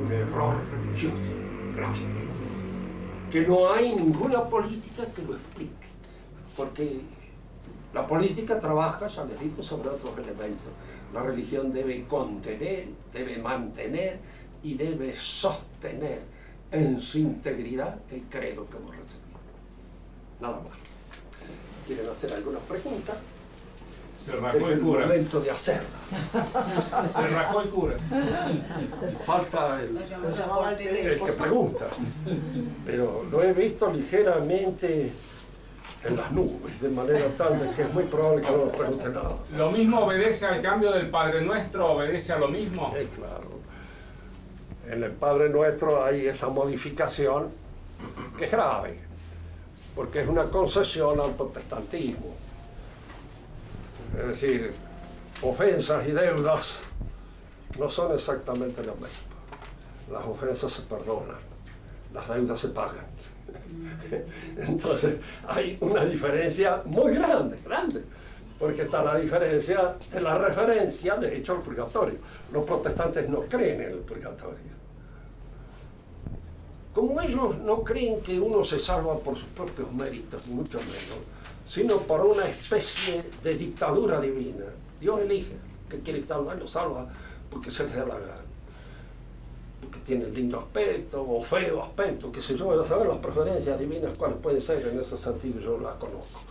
un error religioso grave, que no hay ninguna política que lo explique, porque la política trabaja, ya les digo, sobre otros elementos. La religión debe contener, debe mantener y debe sostener en su integridad el credo que hemos recibido. Nada más. ¿Quieren hacer alguna pregunta? Se rajó Es el el cura. momento de hacerla. Se rajó el cura. Falta el que pregunta. Pero lo he visto ligeramente en las nubes, de manera tal de que es muy probable que no me pregunte nada. ¿Lo mismo obedece al cambio del Padre Nuestro? ¿Obedece a lo mismo? Claro. En el Padre Nuestro hay esa modificación que es grave, porque es una concesión al protestantismo. Es decir, ofensas y deudas no son exactamente lo mismo. Las ofensas se perdonan, las deudas se pagan. Entonces hay una diferencia muy grande, porque está la diferencia de la referencia, de hecho, al purgatorio. Los protestantes no creen en el purgatorio. Como ellos no creen que uno se salva por sus propios méritos, mucho menos, sino por una especie de dictadura divina. Dios elige que quiere salvar, lo salva porque se les da la gana. Porque tiene lindo aspecto o feo aspecto, qué sé yo, voy a saber las preferencias divinas cuáles pueden ser en ese sentido, yo no las conozco.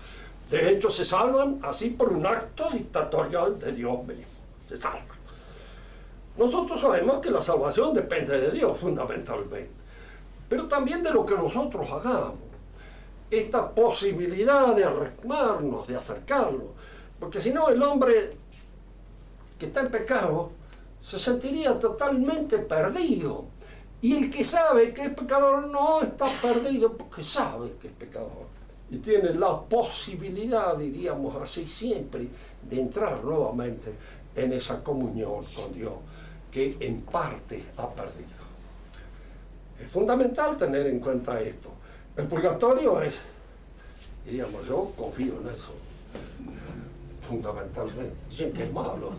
De hecho, se salvan así por un acto dictatorial de Dios mismo. Se salvan. Nosotros sabemos que la salvación depende de Dios fundamentalmente, pero también de lo que nosotros hagamos. Esta posibilidad de arreglarnos, de acercarnos, porque si no el hombre que está en pecado se sentiría totalmente perdido. Y el que sabe que es pecador no está perdido porque sabe que es pecador. Y tiene la posibilidad, diríamos así, siempre de entrar nuevamente en esa comunión con Dios que en parte ha perdido. Es fundamental tener en cuenta esto. El purgatorio es, diríamos, yo confío en eso, fundamentalmente. Dicen que es malo.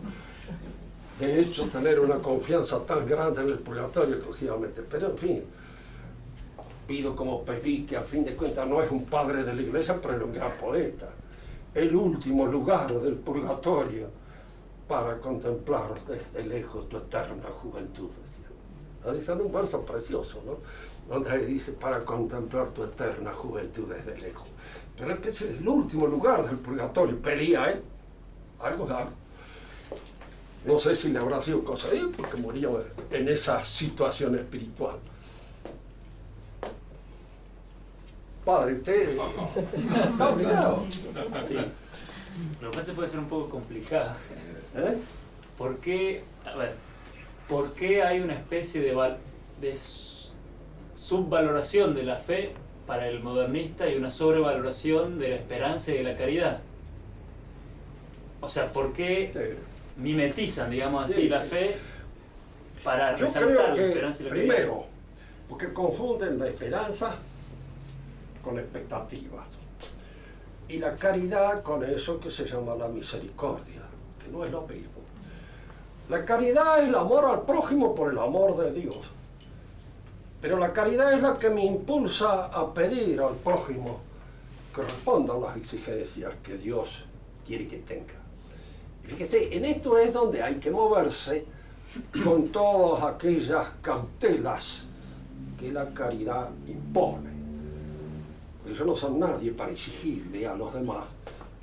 De hecho, tener una confianza tan grande en el purgatorio, exclusivamente. Pero, en fin, pido como Pepí, que a fin de cuentas no es un padre de la iglesia, pero es un gran poeta. El último lugar del purgatorio para contemplar desde lejos tu eterna juventud, decía. Dice un verso precioso, ¿no? Donde dice, para contemplar tu eterna juventud desde lejos. Pero es que ese es el último lugar del purgatorio. Pedía él, algo es algo. No sé si le habrá sido concedido porque murió en esa situación espiritual. Padre, usted está obligado. Sí. Lo que pasa puede ser un poco complicado. ¿Por qué, a ver, por qué hay una especie de subvaloración de la fe para el modernista y una sobrevaloración de la esperanza y de la caridad? O sea, ¿por qué mimetizan, digamos así, la fe para resaltar la esperanza y la caridad? Primero, porque confunden la esperanza con expectativas y la caridad con eso que se llama la misericordia, que no es lo mismo. La caridad es el amor al prójimo por el amor de Dios, pero la caridad es la que me impulsa a pedir al prójimo que responda a las exigencias que Dios quiere que tenga. Y fíjese, en esto es donde hay que moverse con todas aquellas cautelas que la caridad impone. Porque yo no soy nadie para exigirle a los demás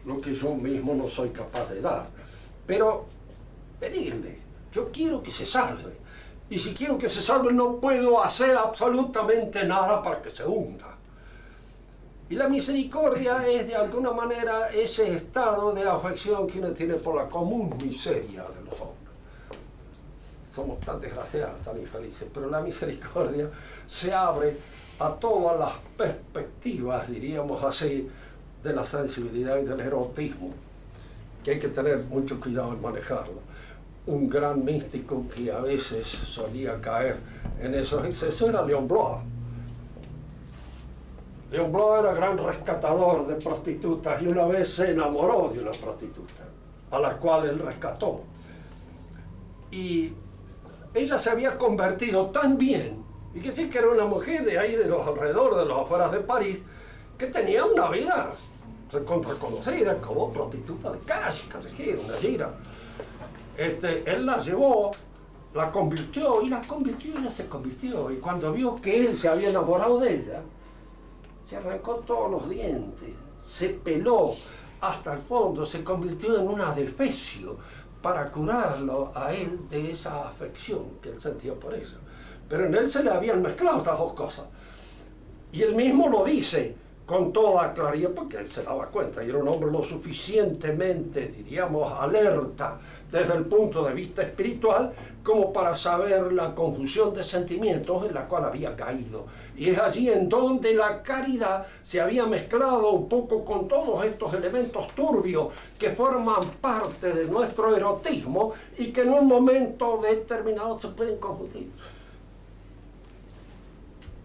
lo que yo mismo no soy capaz de dar. Pero pedirle, yo quiero que se salve. Y si quiero que se salve no puedo hacer absolutamente nada para que se hunda. Y la misericordia es de alguna manera ese estado de afección que uno tiene por la común miseria de los hombres. Somos tan desgraciados, tan infelices, pero la misericordia se abre a todas las perspectivas, diríamos así, de la sensibilidad y del erotismo, que hay que tener mucho cuidado en manejarlo. Un gran místico que a veces solía caer en esos excesos era Léon Blois. Léon Blois era gran rescatador de prostitutas y una vez se enamoró de una prostituta, a la cual él rescató. Y ella se había convertido tan bien, y que sí que era una mujer de ahí, de los alrededores, de las afueras de París, que tenía una vida reconocida como prostituta de calle, callejera, una gira. Él la llevó, la convirtió, y ella se convirtió. Y cuando vio que él se había enamorado de ella, se arrancó todos los dientes, se peló hasta el fondo, se convirtió en un adefesio para curarlo a él de esa afección que él sentía por ella. Pero en él se le habían mezclado estas dos cosas. Y él mismo lo dice con toda claridad, porque él se daba cuenta, y era un hombre lo suficientemente, diríamos, alerta desde el punto de vista espiritual, como para saber la confusión de sentimientos en la cual había caído. Y es allí en donde la caridad se había mezclado un poco con todos estos elementos turbios que forman parte de nuestro erotismo y que en un momento determinado se pueden confundir.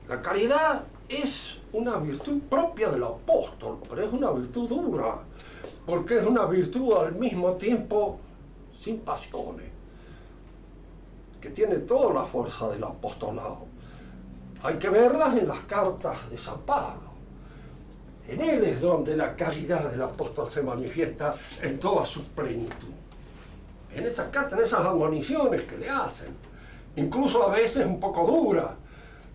La caridad es una virtud propia del apóstol, pero es una virtud dura, porque es una virtud al mismo tiempo sin pasiones, que tiene toda la fuerza del apostolado. Hay que verlas en las cartas de San Pablo. En él es donde la caridad del apóstol se manifiesta en toda su plenitud. En esas cartas, en esas admoniciones que le hacen, incluso a veces un poco duras,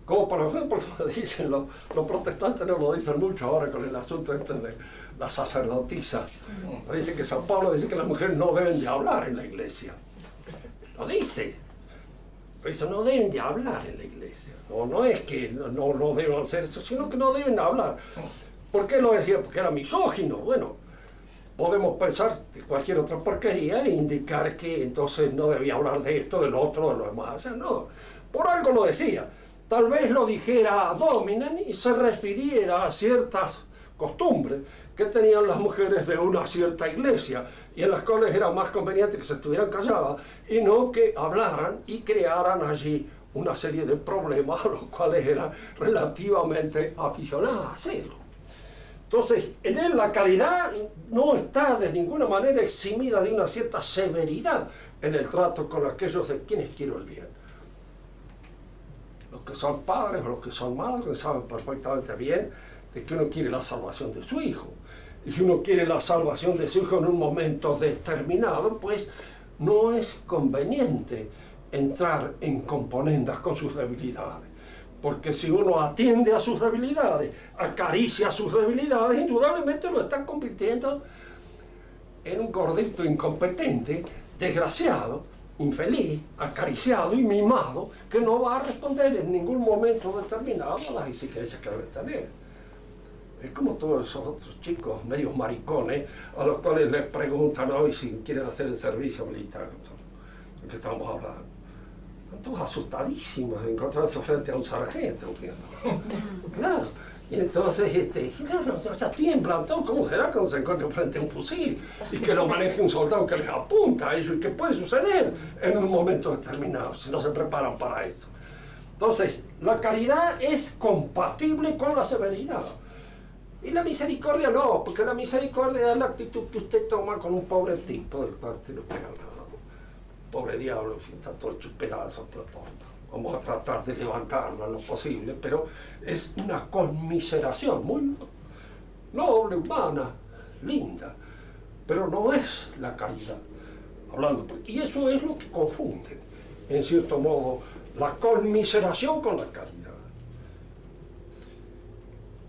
como por ejemplo dicen los protestantes, no lo dicen mucho ahora con el asunto este de la sacerdotisa. Dice que San Pablo dice que las mujeres no deben de hablar en la iglesia. Lo dice. Dice, no deben de hablar en la iglesia. No es que no deban hacer eso, sino que no deben hablar. ¿Por qué lo decía? Porque era misógino. Bueno, podemos pensar de cualquier otra porquería e indicar que entonces no debía hablar de esto, del otro, de lo demás. O sea, no, por algo lo decía. Tal vez lo dijera dominem y se refiriera a ciertas costumbres que tenían las mujeres de una cierta iglesia y en las cuales era más conveniente que se estuvieran calladas y no que hablaran y crearan allí una serie de problemas a los cuales eran relativamente aficionadas a hacerlo. Entonces, en él la caridad no está de ninguna manera eximida de una cierta severidad en el trato con aquellos de quienes quiero el bien. Los que son padres o los que son madres saben perfectamente bien de que uno quiere la salvación de su hijo. Y si uno quiere la salvación de su hijo en un momento determinado, pues no es conveniente entrar en componendas con sus debilidades. Porque si uno atiende a sus debilidades, acaricia sus debilidades, indudablemente lo está convirtiendo en un gordito incompetente, desgraciado, infeliz, acariciado y mimado, que no va a responder en ningún momento determinado a las exigencias que debe tener. Es como todos esos otros chicos medios maricones a los cuales les preguntan hoy si quieren hacer el servicio militar, de que estamos hablando. Están todos asustadísimos de encontrarse frente a un sargento. Claro. Y entonces, o sea, tiemblan todos. ¿Cómo será cuando se encuentren frente a un fusil y que lo maneje un soldado que les apunta a ellos? ¿Y qué puede suceder en un momento determinado si no se preparan para eso? Entonces, la caridad es compatible con la severidad. Y la misericordia no, porque la misericordia es la actitud que usted toma con un pobre tipo del cual te lo pega. Pobre diablo, está todo hecho pedazos, vamos a tratar de levantarlo en lo posible, pero es una conmiseración muy noble, humana, linda, pero no es la caridad. Y eso es lo que confunde, en cierto modo, la conmiseración con la caridad.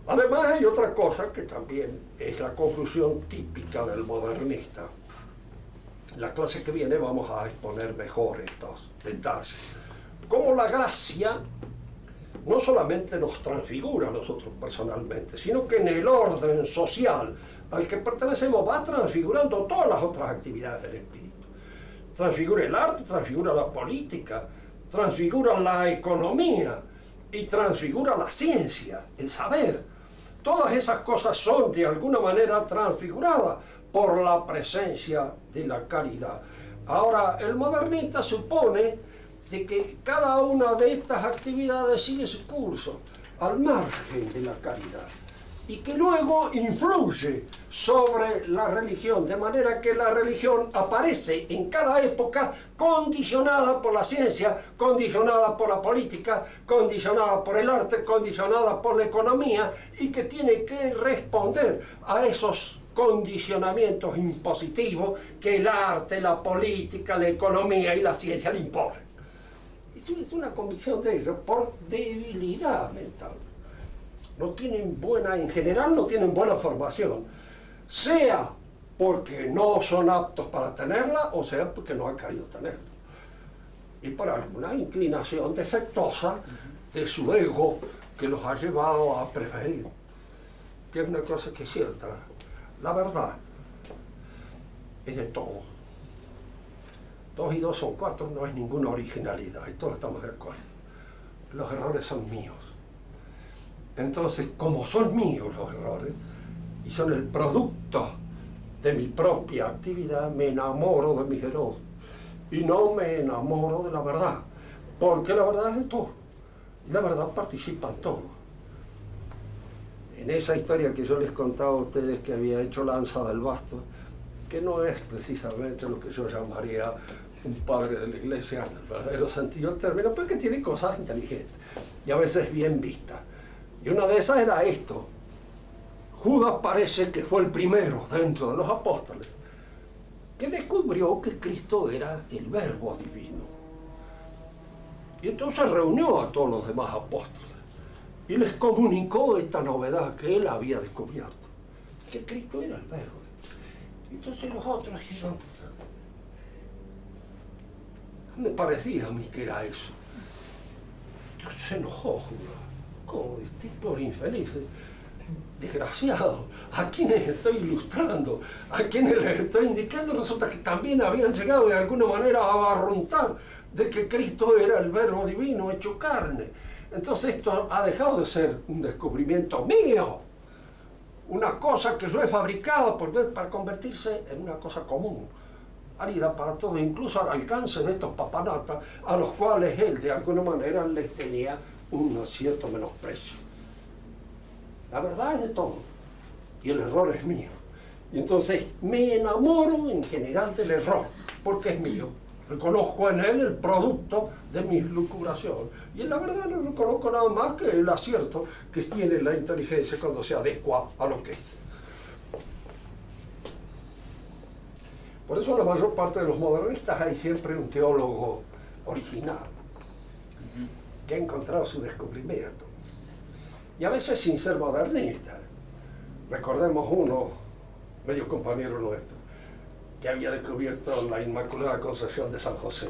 Además hay otra cosa que también es la conclusión típica del modernista. En la clase que viene vamos a exponer mejor estos detalles. Cómo la gracia no solamente nos transfigura a nosotros personalmente, sino que en el orden social al que pertenecemos va transfigurando todas las otras actividades del espíritu. Transfigura el arte, transfigura la política, transfigura la economía y transfigura la ciencia, el saber. Todas esas cosas son de alguna manera transfiguradas por la presencia de la caridad. Ahora, el modernista supone de que cada una de estas actividades sigue su curso al margen de la caridad y que luego influye sobre la religión, de manera que la religión aparece en cada época condicionada por la ciencia, condicionada por la política, condicionada por el arte, condicionada por la economía y que tiene que responder a esos condicionamientos impositivos que el arte, la política, la economía y la ciencia le imponen. Eso es una convicción de ellos por debilidad mental. No tienen en general no tienen buena formación, sea porque no son aptos para tenerla o sea porque no han querido tenerla. Y por alguna inclinación defectuosa de su ego que los ha llevado a preferir, que es una cosa que es cierta. La verdad es de todos. 2 y 2 son 4, no es ninguna originalidad, y todos estamos de acuerdo. Los errores son míos. Entonces, como son míos los errores, y son el producto de mi propia actividad, me enamoro de mis errores. Y no me enamoro de la verdad, porque la verdad es de todos. Y la verdad participa en todo. en esa historia que yo les contaba a ustedes que había hecho Lanza del Basto, que no es precisamente lo que yo llamaría un padre de la iglesia en el verdadero sentido del término, pero que tiene cosas inteligentes y a veces bien vistas. Y una de esas era esto: Judas parece que fue el primero dentro de los apóstoles que descubrió que Cristo era el Verbo divino. Y entonces reunió a todos los demás apóstoles y les comunicó esta novedad que él había descubierto, que Cristo era el Verbo. Entonces los otros dijeron, me parecía a mí que era eso. Entonces se enojó Judas. Como tipo infeliz, desgraciado, a quienes estoy ilustrando, a quienes les estoy indicando, resulta que también habían llegado de alguna manera a abarruntar de que Cristo era el Verbo divino hecho carne. Entonces esto ha dejado de ser un descubrimiento mío, una cosa que yo he fabricado para convertirse en una cosa común, válida para todos, incluso al alcance de estos papanatas a los cuales él de alguna manera les tenía un cierto menosprecio. La verdad es de todo y el error es mío. Y entonces me enamoro en general del error porque es mío. Reconozco en él el producto de mi lucubración. Y en la verdad no reconozco nada más que el acierto que tiene la inteligencia cuando se adecua a lo que es. Por eso en la mayor parte de los modernistas hay siempre un teólogo original que ha encontrado su descubrimiento. Y a veces sin ser modernista. Recordemos uno, medio compañero nuestro, que había descubierto la Inmaculada Concepción de San José.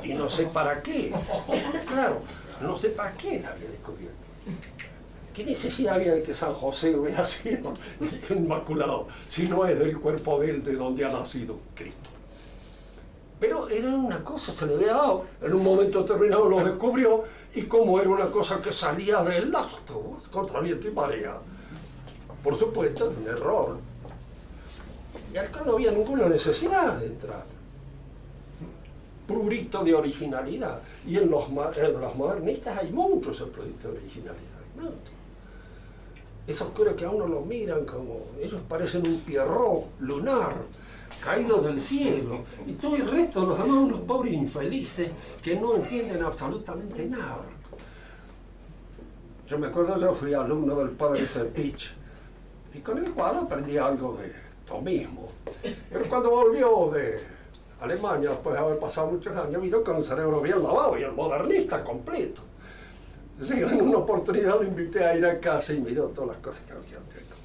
Y no sé para qué. Claro, no sé para qué la había descubierto. ¿Qué necesidad había de que San José hubiera sido inmaculado si no es del cuerpo de él de donde ha nacido Cristo? Pero era una cosa, se le había dado, en un momento determinado lo descubrió, y como era una cosa que salía de él, la sostuvo contra viento y marea. Por supuesto, un error. Y acá no había ninguna necesidad de entrar. Prurito de originalidad. Y en los modernistas hay muchos prurito de originalidad. Muchos. Esos creo que a uno lo miran como, ellos parecen un Pierrot lunar, caídos del cielo, y todo el resto, los demás, unos pobres infelices que no entienden absolutamente nada. Yo me acuerdo, yo fui alumno del padre Serpich, y con el cual aprendí algo de tomismo. Pero cuando volvió de Alemania, después de haber pasado muchos años, vino con un cerebro bien lavado y el modernista completo. Entonces, en una oportunidad lo invité a ir a casa y miró todas las cosas que yo tengo.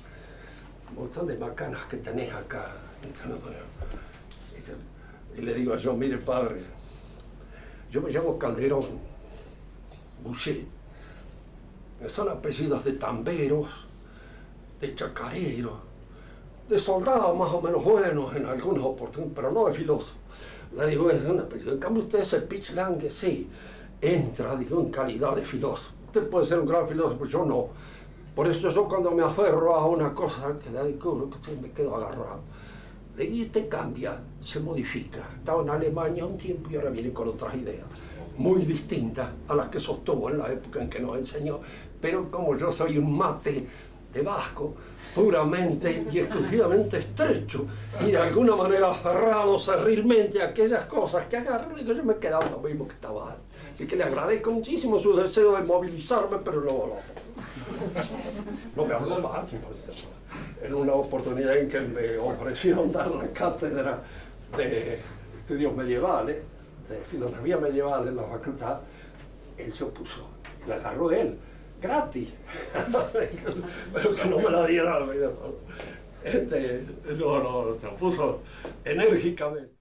Un montón de macanas que tenés acá. Y le digo yo, mire padre, yo me llamo Calderón, Boucher. Son apellidos de tamberos, de chacareros, de soldados más o menos buenos en algunas oportunidades, pero no de filósofos. Le digo, es un apellido. En cambio usted es el Pitch Lange, sí, entra, digo, en calidad de filósofo. Usted puede ser un gran filósofo, yo no. Por eso yo cuando me aferro a una cosa que la descubro, que me quedo agarrado. Y usted cambia, se modifica. Estaba en Alemania un tiempo y ahora viene con otras ideas, muy distintas a las que sostuvo en la época en que nos enseñó. Pero como yo soy un mate de vasco, puramente y exclusivamente estrecho, y de alguna manera aferrado serrilmente a aquellas cosas que agarro, digo, yo me he quedado lo mismo que estaba antes. Y que le agradezco muchísimo su deseo de movilizarme, pero no me habló más. En una oportunidad en que me ofrecieron dar la cátedra de estudios medievales, de filosofía medieval en la facultad, él se opuso. Y la agarró él, gratis. Pero que no me la diera. No, se opuso enérgicamente.